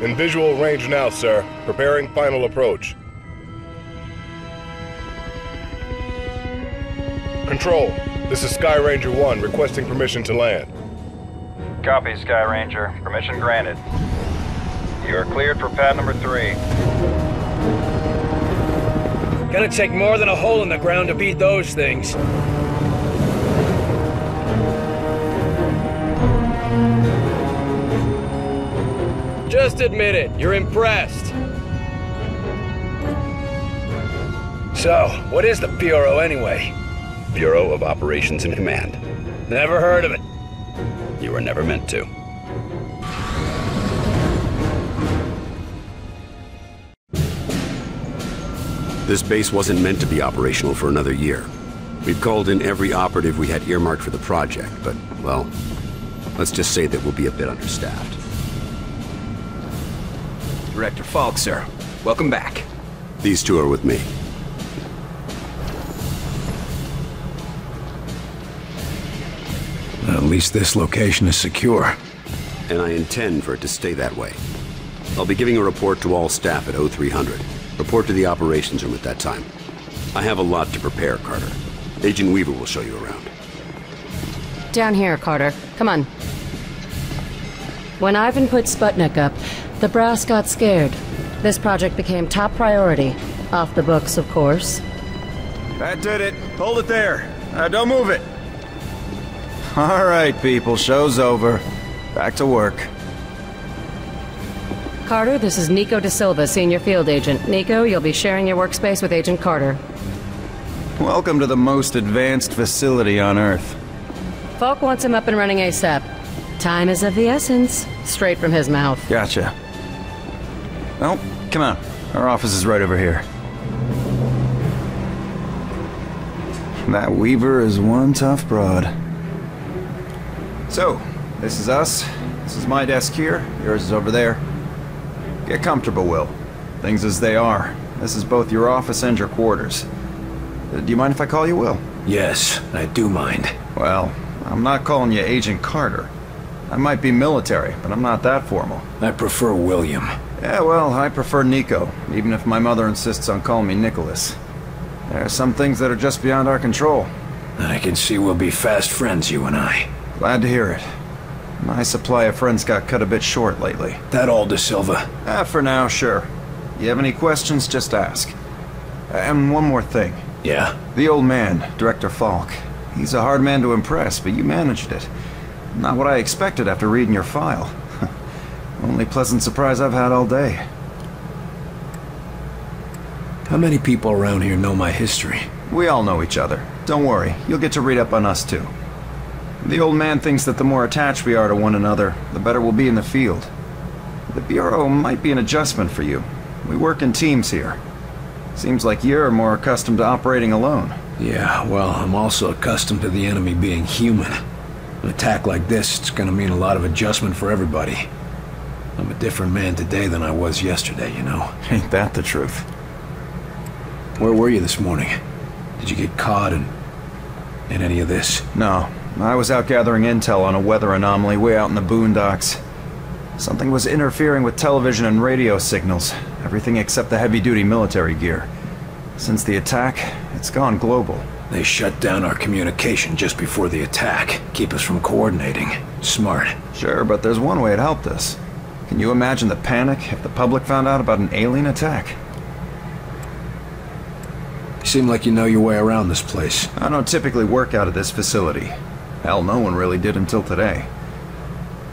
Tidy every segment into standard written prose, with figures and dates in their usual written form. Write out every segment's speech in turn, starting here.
In visual range now, sir. Preparing final approach. Control, this is Sky Ranger 1 requesting permission to land. Copy, Sky Ranger. Permission granted. You are cleared for pad number 3. Gonna take more than a hole in the ground to beat those things. Just admit it, you're impressed. So, what is the Bureau anyway? Bureau of Operations and Command. Never heard of it. You were never meant to. This base wasn't meant to be operational for another year. We've called in every operative we had earmarked for the project, but, well, let's just say that we'll be a bit understaffed. Director Falk, sir. Welcome back. These two are with me. At least this location is secure. And I intend for it to stay that way. I'll be giving a report to all staff at 0300. Report to the operations room at that time. I have a lot to prepare, Carter. Agent Weaver will show you around. Down here, Carter. Come on. When Ivan put Sputnik up, the brass got scared. This project became top priority. Off the books, of course. That did it. Hold it there. Don't move it. All right, people. Show's over. Back to work. Carter, this is Nico Da Silva, Senior Field Agent. Nico, you'll be sharing your workspace with Agent Carter. Welcome to the most advanced facility on Earth. Falk wants him up and running ASAP. Time is of the essence. Straight from his mouth. Gotcha. Well, come on. Our office is right over here. That Weaver is one tough broad. So, this is us. This is my desk here. Yours is over there. Get comfortable, Will. Things as they are. This is both your office and your quarters. Do you mind if I call you Will? Yes, I do mind. Well, I'm not calling you Agent Carter. I might be military, but I'm not that formal. I prefer William. Yeah, well, I prefer Nico, even if my mother insists on calling me Nicholas. There are some things that are just beyond our control. I can see we'll be fast friends, you and I. Glad to hear it. My supply of friends got cut a bit short lately. That all, Da Silva? For now, sure. You have any questions, just ask. And one more thing. Yeah? The old man, Director Falk. He's a hard man to impress, but you managed it. Not what I expected after reading your file. Only pleasant surprise I've had all day. How many people around here know my history? We all know each other. Don't worry, you'll get to read up on us too. The old man thinks that the more attached we are to one another, the better we'll be in the field. The Bureau might be an adjustment for you. We work in teams here. Seems like you're more accustomed to operating alone. Yeah, well, I'm also accustomed to the enemy being human. An attack like this, it's gonna mean a lot of adjustment for everybody. I'm a different man today than I was yesterday, you know. Ain't that the truth? Where were you this morning? Did you get caught in any of this? No. I was out gathering intel on a weather anomaly way out in the boondocks. Something was interfering with television and radio signals, everything except the heavy-duty military gear. Since the attack, it's gone global. They shut down our communication just before the attack, keep us from coordinating. Smart. Sure, but there's one way it helped us. Can you imagine the panic if the public found out about an alien attack? You seem like you know your way around this place. I don't typically work out of this facility. Hell, no one really did until today.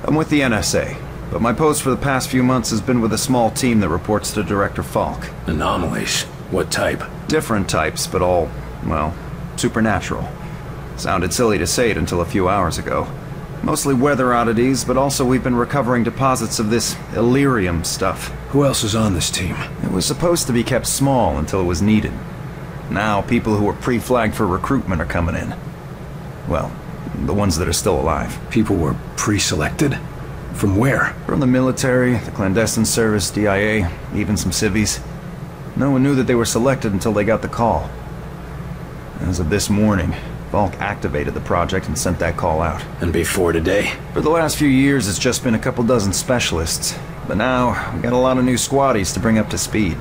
I'm with the NSA, but my post for the past few months has been with a small team that reports to Director Falk. Anomalies? What type? Different types, but all, well, supernatural. Sounded silly to say it until a few hours ago. Mostly weather oddities, but also we've been recovering deposits of this Illyrium stuff. Who else is on this team? It was supposed to be kept small until it was needed. Now, people who were pre-flagged for recruitment are coming in. Well, the ones that are still alive. People were pre-selected? From where? From the military, the clandestine service, DIA, even some civvies. No one knew that they were selected until they got the call. As of this morning, Falk activated the project and sent that call out. And before today? For the last few years, it's just been a couple dozen specialists. But now, we got a lot of new squaddies to bring up to speed.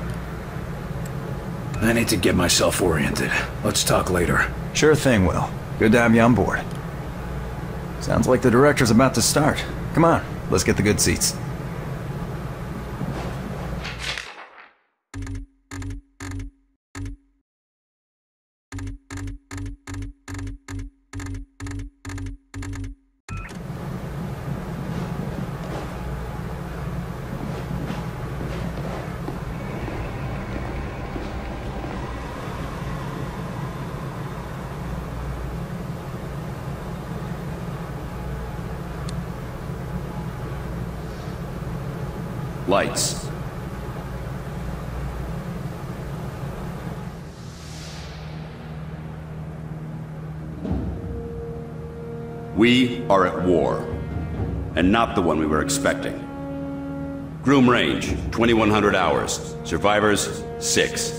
I need to get myself oriented. Let's talk later. Sure thing, Will. Good to have you on board. Sounds like the director's about to start. Come on, let's get the good seats. Lights. We are at war, and not the one we were expecting. Groom range, 2100 hours. Survivors, 6.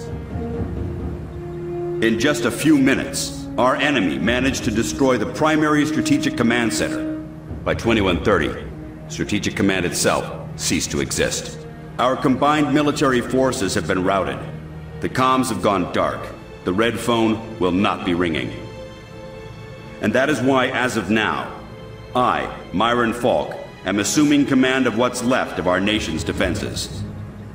In just a few minutes, our enemy managed to destroy the primary Strategic Command Center. By 2130, Strategic Command itself ceased to exist. Our combined military forces have been routed. The comms have gone dark. The red phone will not be ringing. And that is why, as of now, I, Myron Falk, am assuming command of what's left of our nation's defenses.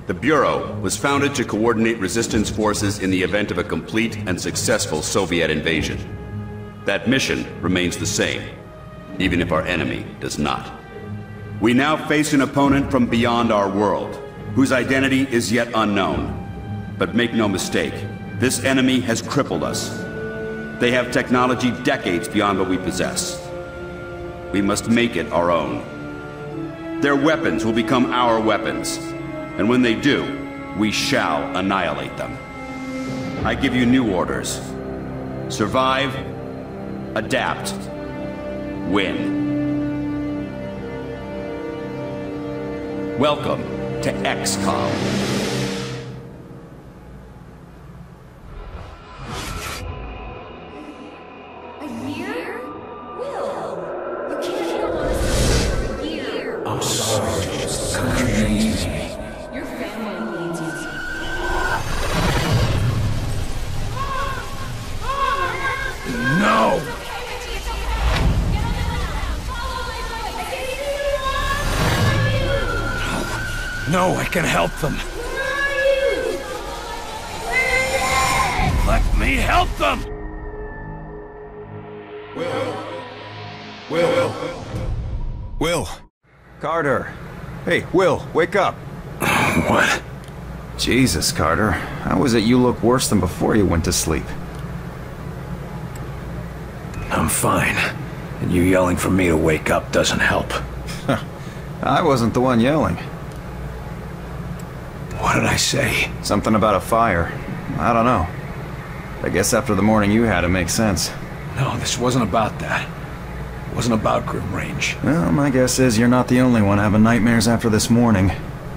The Bureau was founded to coordinate resistance forces in the event of a complete and successful Soviet invasion. That mission remains the same, even if our enemy does not. We now face an opponent from beyond our world, whose identity is yet unknown. But make no mistake, this enemy has crippled us. They have technology decades beyond what we possess. We must make it our own. Their weapons will become our weapons, and when they do, we shall annihilate them. I give you new orders. Survive, adapt, win. Welcome to XCOM. A year? Will, you can't go on a for a year. I'm sorry. The country needs me. Your family needs you. No! No, I can help them. Let me help them! Will! Carter! Hey, Will, wake up! What? Jesus, Carter. How is it you look worse than before you went to sleep? I'm fine. And you yelling for me to wake up doesn't help. I wasn't the one yelling. What did I say? Something about a fire. I don't know. I guess after the morning you had, it makes sense. No, this wasn't about that. It wasn't about Groom Range. Well, my guess is you're not the only one having nightmares after this morning.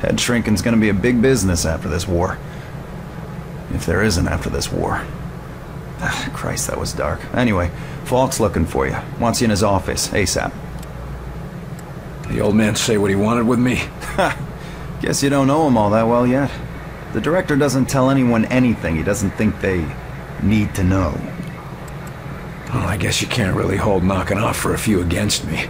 Head shrinking's gonna be a big business after this war. If there isn't after this war. Christ, that was dark. Anyway, Falk's looking for you. Wants you in his office, ASAP. The old man say what he wanted with me? Guess you don't know him all that well yet. The director doesn't tell anyone anything he doesn't think they need to know. Well, I guess you can't really hold knocking off for a few against me,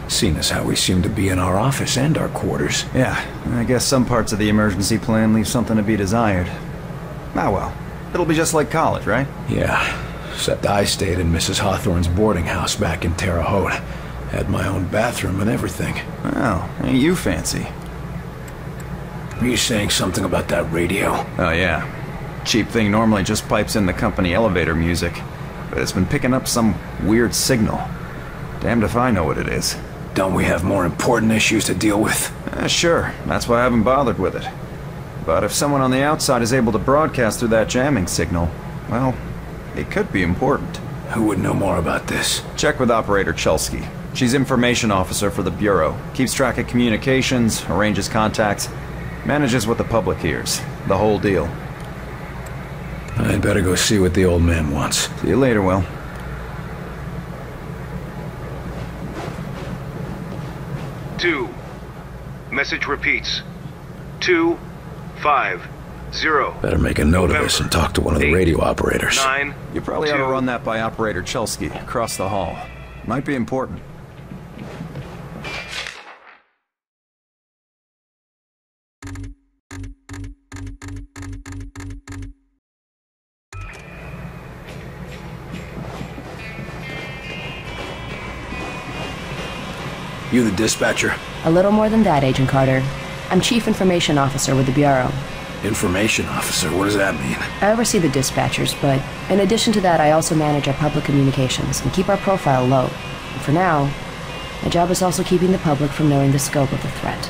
seeing as how we seem to be in our office and our quarters. Yeah, I guess some parts of the emergency plan leave something to be desired. Ah well, it'll be just like college, right? Yeah, except I stayed in Mrs. Hawthorne's boarding house back in Terre Haute. Had my own bathroom and everything. Well, ain't you fancy? Were you saying something about that radio? Oh yeah. Cheap thing normally just pipes in the company elevator music, but it's been picking up some weird signal. Damned if I know what it is. Don't we have more important issues to deal with? Sure, that's why I haven't bothered with it. But if someone on the outside is able to broadcast through that jamming signal, well, it could be important. Who would know more about this? Check with Operator Chelsky. She's information officer for the Bureau. Keeps track of communications, arranges contacts, manages what the public hears. The whole deal. I'd better go see what the old man wants. See you later, Will. Two. Message repeats. 250. Better make a note of this and talk to one of the radio operators. 9. You probably ought to run that by Operator Chelsky across the hall. Might be important. You the dispatcher? A little more than that, Agent Carter. I'm Chief Information Officer with the Bureau. Information officer, what does that mean? I oversee the dispatchers, but in addition to that, I also manage our public communications and keep our profile low. And for now, my job is also keeping the public from knowing the scope of the threat.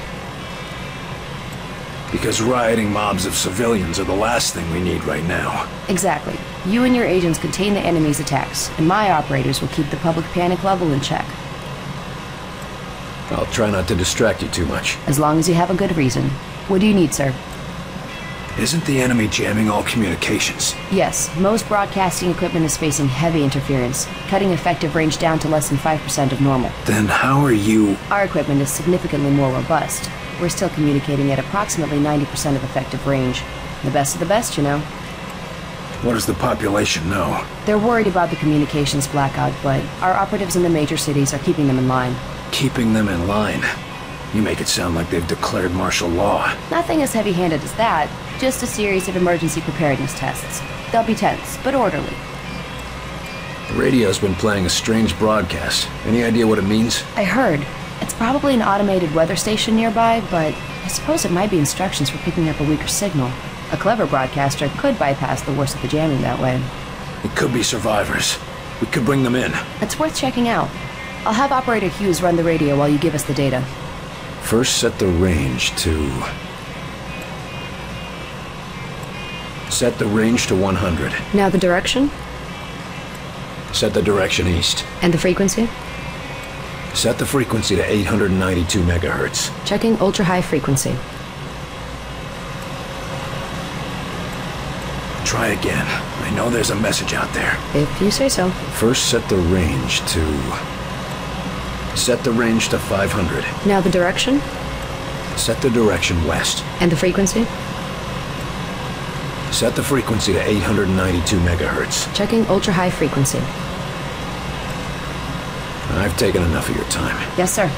Because rioting mobs of civilians are the last thing we need right now. Exactly. You and your agents contain the enemy's attacks, and my operators will keep the public panic level in check. I'll try not to distract you too much. As long as you have a good reason. What do you need, sir? Isn't the enemy jamming all communications? Yes, most broadcasting equipment is facing heavy interference, cutting effective range down to less than 5% of normal. Then how are you... Our equipment is significantly more robust. We're still communicating at approximately 90% of effective range. The best of the best, you know. What does the population know? They're worried about the communications blackout, but our operatives in the major cities are keeping them in line. Keeping them in line? You make it sound like they've declared martial law. Nothing as heavy-handed as that, just a series of emergency preparedness tests. They'll be tense, but orderly. The radio's been playing a strange broadcast. Any idea what it means? I heard. It's probably an automated weather station nearby, but I suppose it might be instructions for picking up a weaker signal. A clever broadcaster could bypass the worst of the jamming that way. It could be survivors. We could bring them in. It's worth checking out. I'll have Operator Hughes run the radio while you give us the data. First set the range to... Set the range to 100. Now the direction? Set the direction east. And the frequency? Set the frequency to 892 megahertz. Checking ultra-high frequency. Try again. I know there's a message out there. If you say so. First set the range to... Set the range to 500. Now the direction? Set the direction west. And the frequency? Set the frequency to 892 megahertz. Checking ultra-high frequency. I've taken enough of your time. Yes, sir.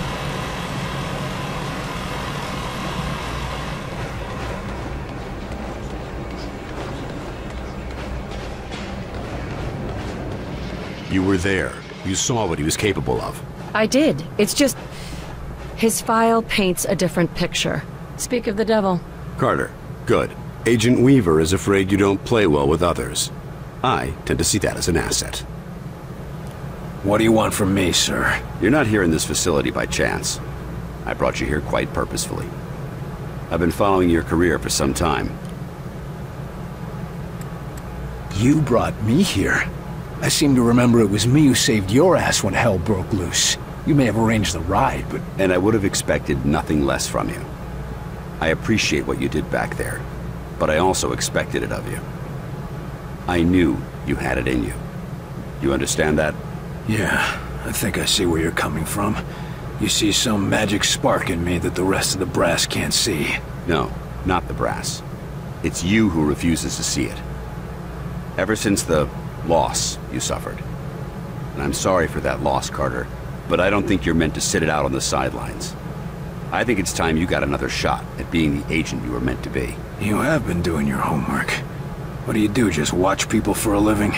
You were there. You saw what he was capable of. I did. It's just... his file paints a different picture. Speak of the devil. Carter, good. Agent Weaver is afraid you don't play well with others. I tend to see that as an asset. What do you want from me, sir? You're not here in this facility by chance. I brought you here quite purposefully. I've been following your career for some time. You brought me here? I seem to remember it was me who saved your ass when hell broke loose. You may have arranged the ride, but... And I would have expected nothing less from you. I appreciate what you did back there, but I also expected it of you. I knew you had it in you. You understand that? Yeah, I think I see where you're coming from. You see some magic spark in me that the rest of the brass can't see. No, not the brass. It's you who refuses to see it. Ever since the loss you suffered. And I'm sorry for that loss, Carter, but I don't think you're meant to sit it out on the sidelines. I think it's time you got another shot at being the agent you were meant to be. You have been doing your homework. What do you do, just watch people for a living?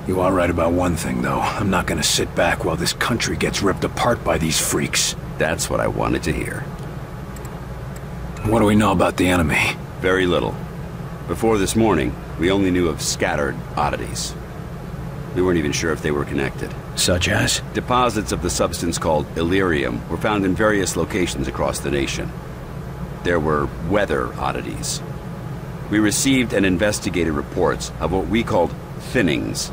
You are right about one thing, though. I'm not gonna sit back while this country gets ripped apart by these freaks. That's what I wanted to hear. What do we know about the enemy? Very little. Before this morning, we only knew of scattered oddities. We weren't even sure if they were connected. Such as? Deposits of the substance called Illyrium were found in various locations across the nation. There were weather oddities. We received and investigated reports of what we called thinnings.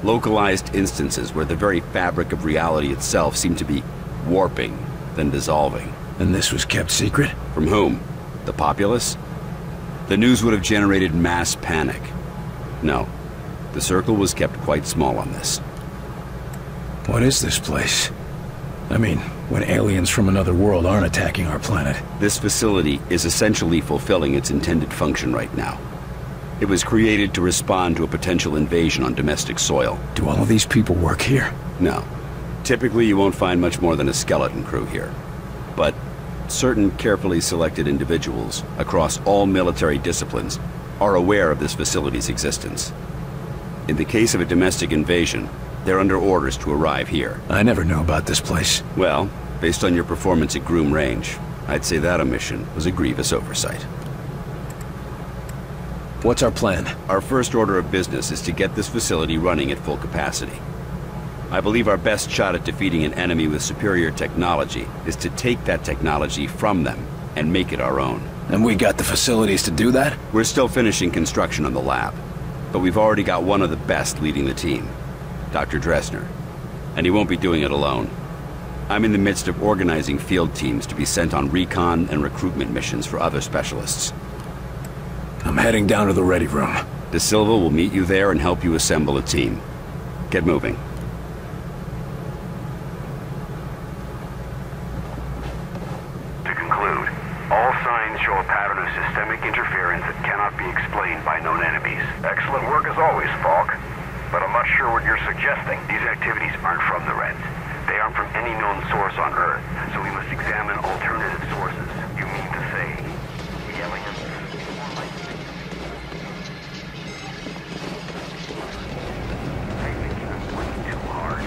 Localized instances where the very fabric of reality itself seemed to be warping, then dissolving. And this was kept secret? From whom? The populace? The news would have generated mass panic. No. The circle was kept quite small on this. What is this place? I mean, when aliens from another world aren't attacking our planet. This facility is essentially fulfilling its intended function right now. It was created to respond to a potential invasion on domestic soil. Do all of these people work here? No. Typically, you won't find much more than a skeleton crew here. But certain carefully selected individuals across all military disciplines are aware of this facility's existence. In the case of a domestic invasion, they're under orders to arrive here. I never knew about this place. Well, based on your performance at Groom Range, I'd say that omission was a grievous oversight. What's our plan? Our first order of business is to get this facility running at full capacity. I believe our best shot at defeating an enemy with superior technology is to take that technology from them and make it our own. And we got the facilities to do that? We're still finishing construction on the lab, but we've already got one of the best leading the team, Dr. Dressner. And he won't be doing it alone. I'm in the midst of organizing field teams to be sent on recon and recruitment missions for other specialists. I'm heading down to the ready room. De Silva will meet you there and help you assemble a team. Get moving. To conclude, all signs show a pattern of systemic interference that cannot be explained by known enemies. Excellent work as always, Falk. But I'm not sure what you're suggesting. These activities aren't from the Reds. They aren't from any known source on Earth, so we must examine alternative sources. You mean to say the aliens? I think you've been working too hard.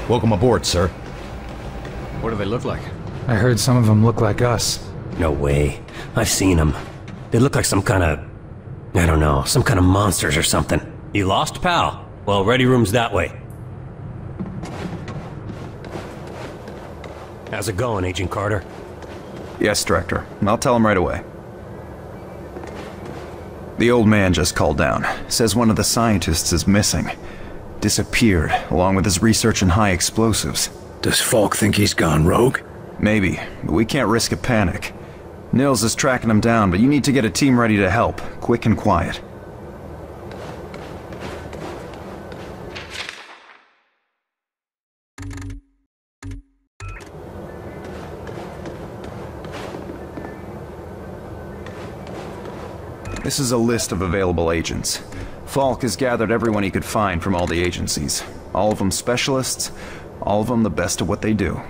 Welcome aboard, sir. What do they look like? I heard some of them look like us. No way. I've seen them. They look like some kind of... I don't know, some kind of monsters or something. You lost, pal? Well, ready room's that way. How's it going, Agent Carter? Yes, Director. I'll tell him right away. The old man just called down. Says one of the scientists is missing. Disappeared, along with his research in high explosives. Does Falk think he's gone rogue? Maybe, but we can't risk a panic. Nils is tracking him down, but you need to get a team ready to help, quick and quiet. This is a list of available agents. Falk has gathered everyone he could find from all the agencies. All of them specialists, all of them the best at what they do.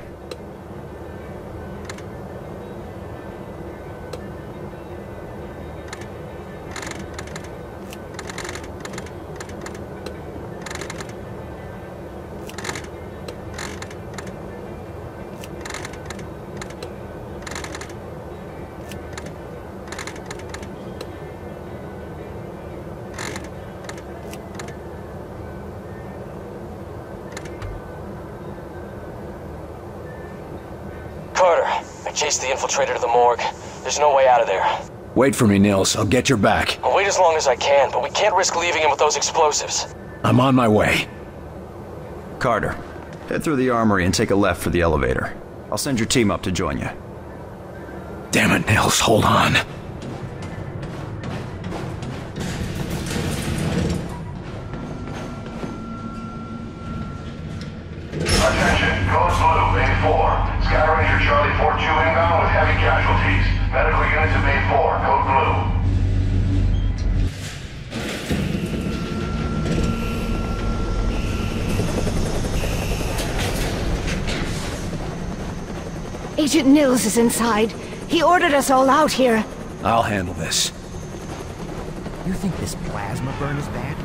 Carter, I chased the infiltrator to the morgue. There's no way out of there. Wait for me, Nils. I'll get your back. I'll wait as long as I can, but we can't risk leaving him with those explosives. I'm on my way. Carter, head through the armory and take a left for the elevator. I'll send your team up to join you. Damn it, Nils. Hold on. Attention, Coast Blue, Main 4. Sky Ranger Charlie 4-2 inbound with heavy casualties. Medical units at Main 4, Code Blue. Agent Nils is inside. He ordered us all out here. I'll handle this. You think this plasma burn is bad?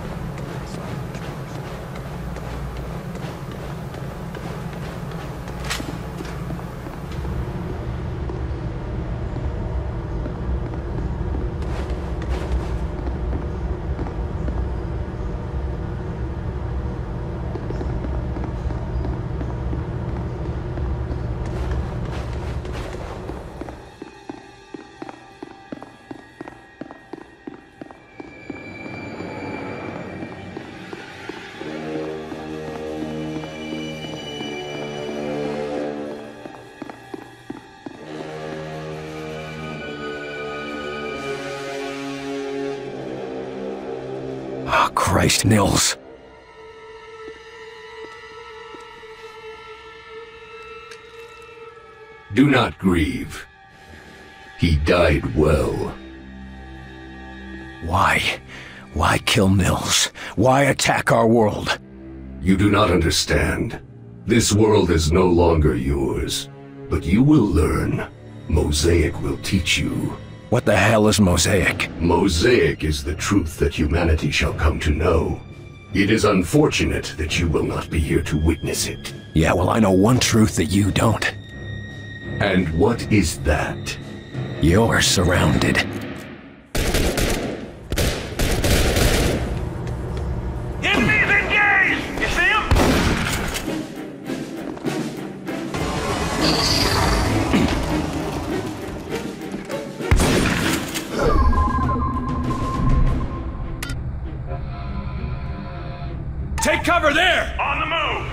Oh, Christ, Nils. Do not grieve. He died well. Why? Why kill Nils? Why attack our world? You do not understand. This world is no longer yours. But you will learn. Mosaic will teach you. What the hell is Mosaic? Mosaic is the truth that humanity shall come to know. It is unfortunate that you will not be here to witness it. Yeah, well, I know one truth that you don't. And what is that? You're surrounded. Enemies engaged! You see him? Take cover there! On the move!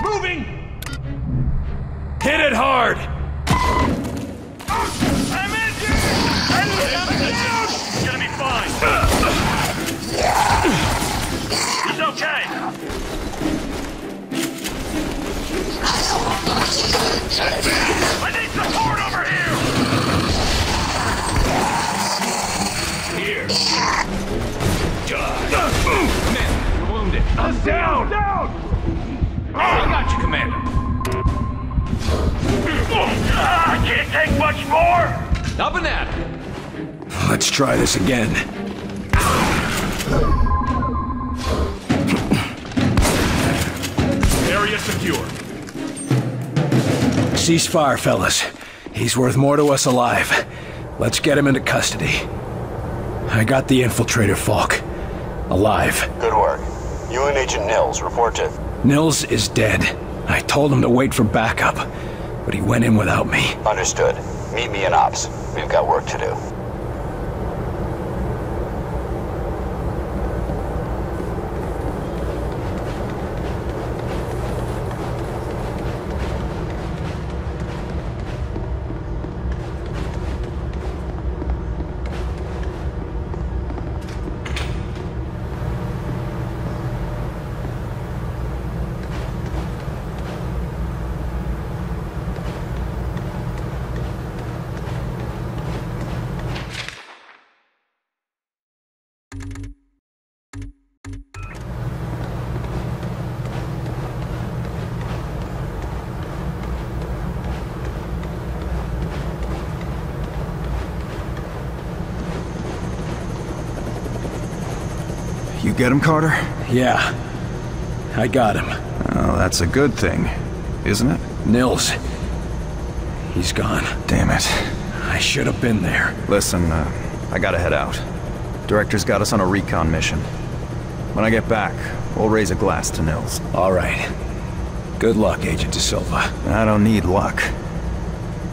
Moving! Hit it hard! I'm injured! It's gonna be fine. He's okay. I need support over here! Here. Man, you're wounded. I'm down! I got you, Commander. I can't take much more! Up and at it. Let's try this again. Area secure. Ceasefire, fellas. He's worth more to us alive. Let's get him into custody. I got the infiltrator, Falk. Alive. Good work. You and Agent Nils, report to... Nils is dead. I told him to wait for backup, but he went in without me. Understood. Meet me in Ops. We've got work to do. You get him, Carter? Yeah. I got him. Oh, that's a good thing, isn't it? Nils. He's gone. Damn it. I should have been there. Listen, I gotta head out. Director's got us on a recon mission. When I get back, we'll raise a glass to Nils. All right. Good luck, Agent De Silva. I don't need luck.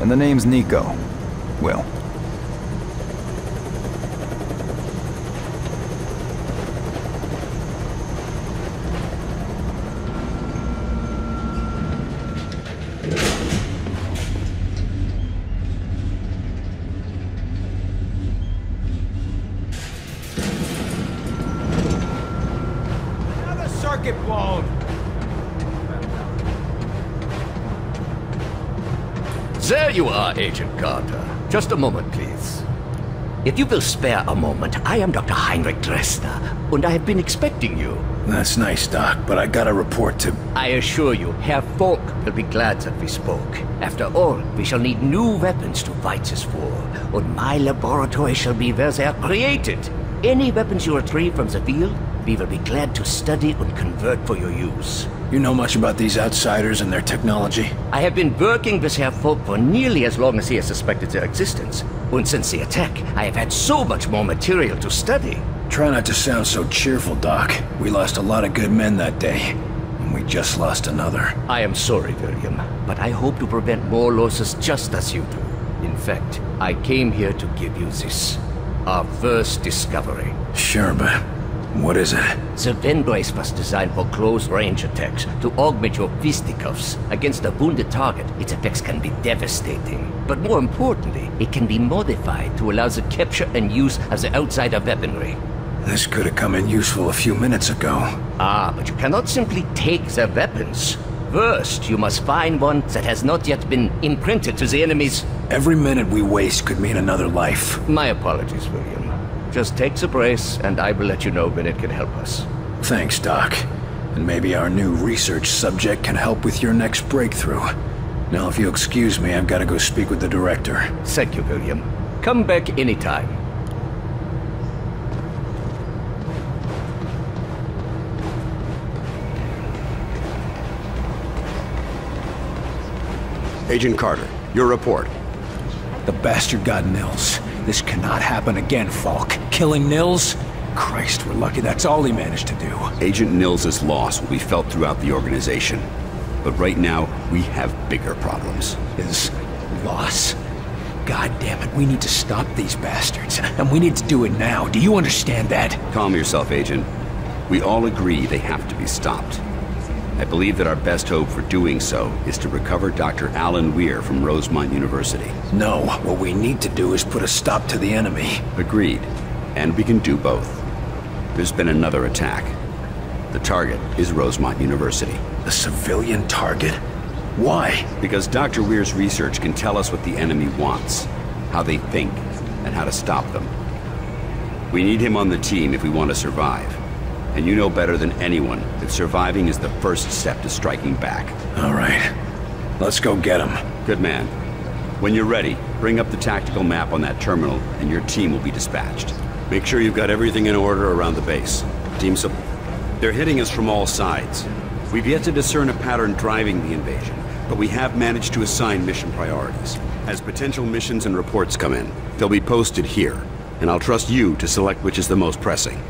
And the name's Nico. Will. Circuit blown. There you are, Agent Carter. Just a moment, please. If you will spare a moment, I am Dr. Heinrich Dresner, and I have been expecting you. That's nice, Doc, but I got a report to... I assure you, Herr Falk will be glad that we spoke. After all, we shall need new weapons to fight this war, and my laboratory shall be where they are created. Any weapons you retrieve from the field, we will be glad to study and convert for your use. You know much about these outsiders and their technology? I have been working with Herr Falk for nearly as long as he has suspected their existence. And since the attack, I have had so much more material to study. Try not to sound so cheerful, Doc. We lost a lot of good men that day, and we just lost another. I am sorry, William, but I hope to prevent more losses just as you do. In fact, I came here to give you this. Our first discovery. Sure, but What is it? The Ven brace was designed for close-range attacks to augment your fisticuffs. Against a wounded target, its effects can be devastating. But more importantly, it can be modified to allow the capture and use of the outsider weaponry. This could have come in useful a few minutes ago. Ah, but you cannot simply take their weapons. First, you must find one that has not yet been imprinted to the enemy's... Every minute we waste could mean another life. My apologies, William. Just take the brace, and I will let you know when it can help us. Thanks, Doc. And maybe our new research subject can help with your next breakthrough. Now, if you'll excuse me, I've got to go speak with the director. Thank you, William. Come back anytime. Agent Carter, your report. The bastard got Nils. This cannot happen again, Falk. Killing Nils? Christ, we're lucky that's all he managed to do. Agent Nils' loss will be felt throughout the organization. But right now, we have bigger problems. His loss? God damn it, we need to stop these bastards. And we need to do it now. Do you understand that? Calm yourself, Agent. We all agree they have to be stopped. I believe that our best hope for doing so is to recover Dr. Alan Weir from Rosemont University. No, what we need to do is put a stop to the enemy. Agreed. And we can do both. There's been another attack. The target is Rosemont University. A civilian target? Why? Because Dr. Weir's research can tell us what the enemy wants, how they think, and how to stop them. We need him on the team if we want to survive. And you know better than anyone that surviving is the first step to striking back. All right. Let's go get him. Good man. When you're ready, bring up the tactical map on that terminal and your team will be dispatched. Make sure you've got everything in order around the base. They're hitting us from all sides. We've yet to discern a pattern driving the invasion, but we have managed to assign mission priorities. As potential missions and reports come in, they'll be posted here, and I'll trust you to select which is the most pressing.